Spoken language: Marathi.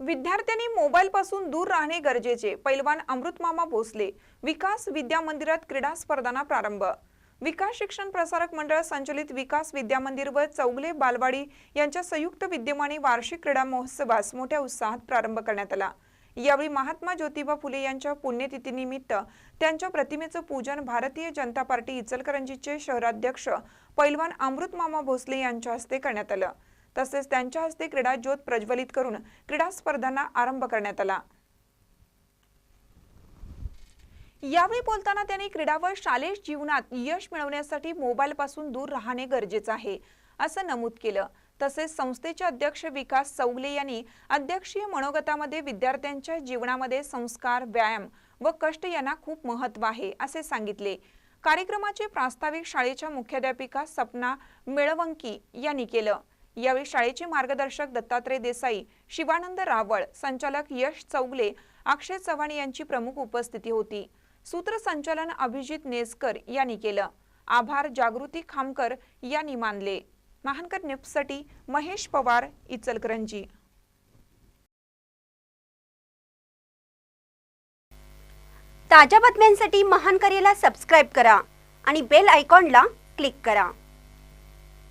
विद्यार्थ्यांनी मोबाईलपासून दूर राहणे गरजेचे। पैलवान अमृतमामा भोसले विकास विद्या मंदिरात क्रीडा स्पर्धांना प्रारंभ। विकास शिक्षण प्रसारक मंडळ संचलित विकास विद्या मंदिर व चौगले बालवाडी यांच्या संयुक्त विद्यमाने वार्षिक क्रीडा महोत्सवास मोठ्या उत्साहात प्रारंभ करण्यात आला। यावेळी महात्मा ज्योतिबा फुले यांच्या पुण्यतिथीनिमित्त त्यांच्या प्रतिमेचे पूजन भारतीय जनता पार्टी इचलकरंजीचे शहराध्यक्ष पैलवान अमृतमामा भोसले यांच्या हस्ते करण्यात आले। तसेच त्यांच्या हस्ते क्रीडा ज्योत प्रज्वलित करून क्रीडा स्पर्धांना आरंभ करण्यात आला। यावेळी बोलताना त्यांनी क्रीडा व शालेय जीवनात यश मिळवण्यासाठी मोबाईलपासून दूर राहणे गरजेचे आहे असं नमूद केलं। तसेच संस्थेचे अध्यक्ष विकास चौगले यांनी अध्यक्षीय मनोगतामध्ये विद्यार्थ्यांच्या जीवनामध्ये संस्कार, व्यायाम व कष्ट यांना खूप महत्त्व आहे असे सांगितले। कार्यक्रमाचे प्रास्ताविक शाळेच्या मुख्याध्यापिका सपना मेळवंकी यांनी केलं। यावेळी शाळेचे मार्गदर्शक दत्तात्रय देसाई, शिवानंद रावळ, संचालक यश चौगले, अक्षय चव्हाण यांची प्रमुख उपस्थिती होती। सूत्रसंचालन अभिजित नेजकर यांनी केलं। आभार जागृती खामकर यांनी मानले। महानकर न्यूजसाठी महेश पवार, इचलकरंजी। ताज्या बातम्यांसाठी महानकरेला सबस्क्राइब करा आणि बेल आयकॉनला क्लिक करा।